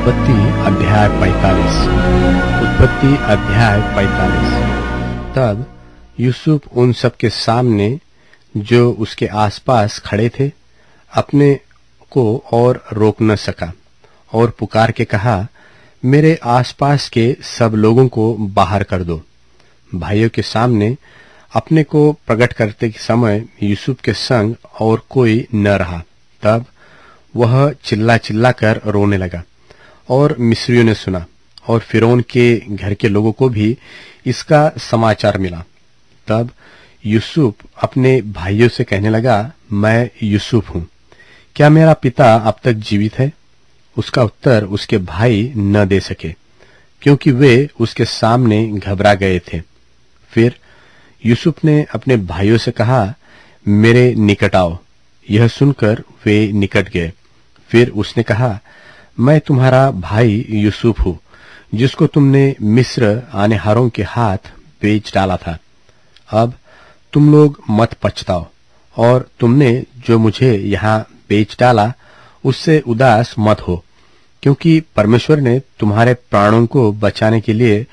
उत्पत्ति अध्याय 45। उत्पत्ति अध्याय 45। तब यूसुफ उन सब के सामने जो उसके आसपास खड़े थे अपने को और रोक न सका और पुकार के कहा, मेरे आसपास के सब लोगों को बाहर कर दो। भाइयों के सामने अपने को प्रकट करते के समय यूसुफ के संग और कोई न रहा। तब वह चिल्ला चिल्ला कर रोने लगा और मिस्रियों ने सुना और फिरौन के घर के लोगों को भी इसका समाचार मिला। तब यूसुफ अपने भाइयों से कहने लगा, मैं यूसुफ हूं, क्या मेरा पिता अब तक जीवित है? उसका उत्तर उसके भाई न दे सके क्योंकि वे उसके सामने घबरा गए थे। फिर यूसुफ ने अपने भाइयों से कहा, मेरे निकट आओ। यह सुनकर वे निकट गए। फिर उसने कहा, मैं तुम्हारा भाई यूसुफ हूं जिसको तुमने मिस्र आनेहारों के हाथ बेच डाला था। अब तुम लोग मत पछताओ और तुमने जो मुझे यहाँ बेच डाला उससे उदास मत हो, क्योंकि परमेश्वर ने तुम्हारे प्राणों को बचाने के लिए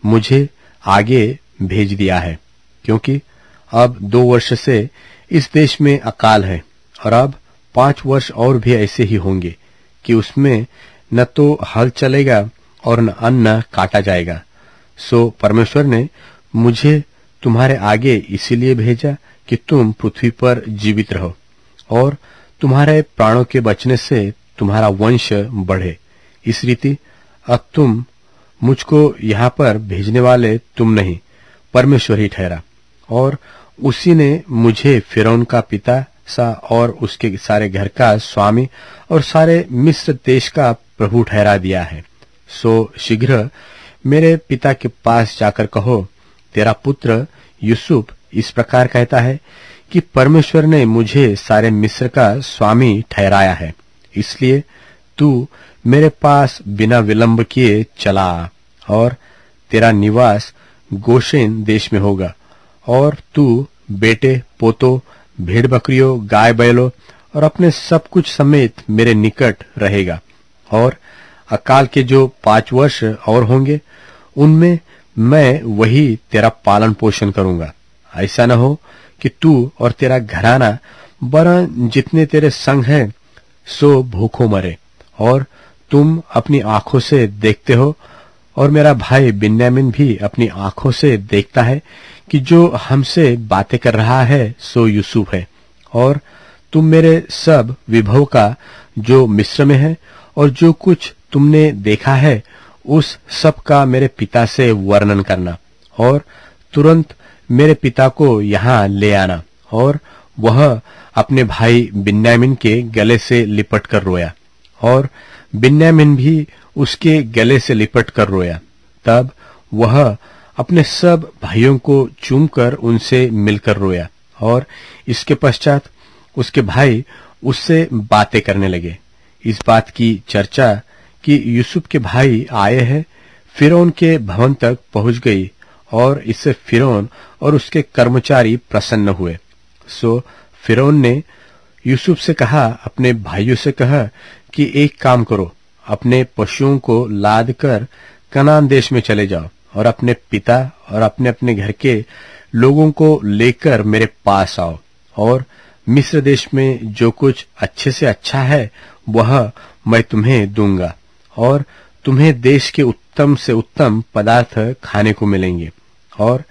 मुझे आगे भेज दिया है। क्योंकि अब 2 वर्ष से इस देश में अकाल है और अब 5 वर्ष और भी ऐसे ही होंगे कि उसमें न तो हल चलेगा और न अन्न काटा जाएगा। सो परमेश्वर ने मुझे तुम्हारे आगे इसीलिए भेजा कि तुम पृथ्वी पर जीवित रहो और तुम्हारे प्राणों के बचने से तुम्हारा वंश बढ़े। इस रीति अब तुम मुझको यहाँ पर भेजने वाले तुम नहीं, परमेश्वर ही ठहरा। और उसी ने मुझे फिरौन का पिता सा और उसके सारे घर का स्वामी और सारे मिस्र देश का प्रभु ठहरा दिया है। सो शीघ्र मेरे पिता के पास जाकर कहो, तेरा पुत्र यूसुफ इस प्रकार कहता है कि परमेश्वर ने मुझे सारे मिस्र का स्वामी ठहराया है, इसलिए तू मेरे पास बिना विलंब किए चला आ और तेरा निवास गोशेन देश में होगा और तू बेटे पोतों भेड़ बकरियों गाय बैलों और अपने सब कुछ समेत मेरे निकट रहेगा। और अकाल के जो 5 वर्ष और होंगे उनमें मैं वही तेरा पालन पोषण करूंगा। ऐसा न हो कि तू और तेरा घराना वरन जितने तेरे संग हैं सो भूखों मरे। और तुम अपनी आंखों से देखते हो और मेरा भाई बिन्यामीन भी अपनी आंखों से देखता है कि जो हमसे बातें कर रहा है सो यूसुफ है। और तुम मेरे सब विभव का जो मिस्र में है और जो कुछ तुमने देखा है उस सब का मेरे पिता से वर्णन करना और तुरंत मेरे पिता को यहाँ ले आना। और वह अपने भाई बिन्यामीन के गले से लिपट कर रोया और बिन्यामीन भी उसके गले से लिपट कर रोया। तब वह अपने सब भाइयों को चूमकर उनसे मिलकर रोया और इसके पश्चात उसके भाई उससे बातें करने लगे। इस बात की चर्चा कि यूसुफ के भाई आए हैं फिरौन के भवन तक पहुंच गई और इससे फिरौन और उसके कर्मचारी प्रसन्न हुए। सो फिरौन ने यूसुफ से कहा, अपने भाइयों से कहा कि एक काम करो, अपने पशुओं को लाद कर कनान देश में चले जाओ और अपने पिता और अपने अपने घर के लोगों को लेकर मेरे पास आओ और मिस्र देश में जो कुछ अच्छे से अच्छा है वह मैं तुम्हें दूंगा और तुम्हें देश के उत्तम से उत्तम पदार्थ खाने को मिलेंगे। और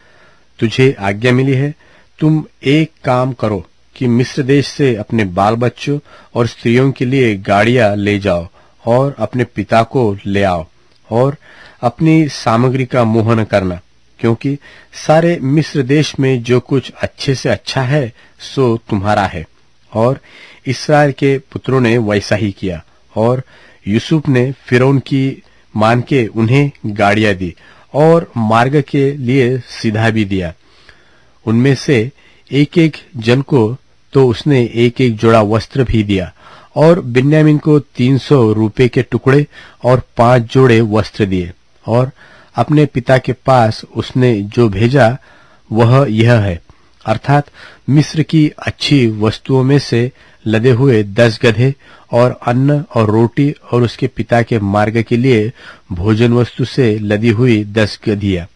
तुझे आज्ञा मिली है, तुम एक काम करो कि मिस्र देश से अपने बाल बच्चों और स्त्रियों के लिए गाड़ियां ले जाओ और अपने पिता को ले आओ और अपनी सामग्री का मोह न करना, क्योंकि सारे मिस्र देश में जो कुछ अच्छे से अच्छा है सो तुम्हारा है। और इस्राएल के पुत्रों ने वैसा ही किया और यूसुफ ने फिरौन की मान के उन्हें गाड़ियां दी और मार्ग के लिए सीधा भी दिया। उनमें से एक एक जन को तो उसने एक एक जोड़ा वस्त्र भी दिया और बिन्यामीन को 300 रुपए के टुकड़े और 5 जोड़े वस्त्र दिए। और अपने पिता के पास उसने जो भेजा वह यह है अर्थात मिस्र की अच्छी वस्तुओं में से लदे हुए 10 गधे और अन्न और रोटी और उसके पिता के मार्ग के लिए भोजन वस्तु से लदी हुई 10 गधियां।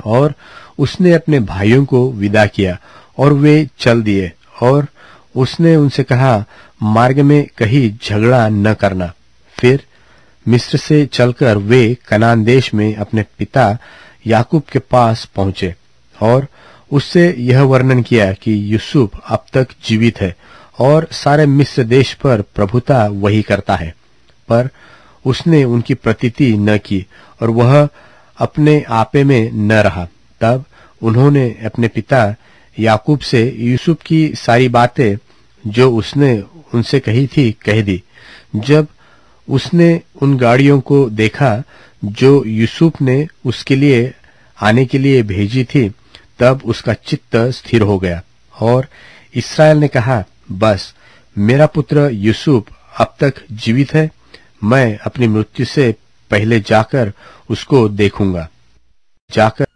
और उसने अपने भाइयों को विदा किया और वे चल दिए। और उसने उनसे कहा, मार्ग में कहीं झगड़ा न करना। फिर मिस्र से चलकर वे कनान देश में अपने पिता याकूब के पास पहुंचे और उससे यह वर्णन किया कि यूसुफ अब तक जीवित है और सारे मिस्र देश पर प्रभुता वही करता है। पर उसने उनकी प्रतीति न की और वह अपने आपे में न रहा। तब उन्होंने अपने पिता याकूब से यूसुफ की सारी बातें जो उसने उनसे कही थी कह दी। जब उसने उन गाड़ियों को देखा जो यूसुफ ने उसके लिए आने के लिए भेजी थी, तब उसका चित्त स्थिर हो गया और इस्राएल ने कहा, बस मेरा पुत्र यूसुफ अब तक जीवित है, मैं अपनी मृत्यु से पहले जाकर उसको देखूंगा। जाकर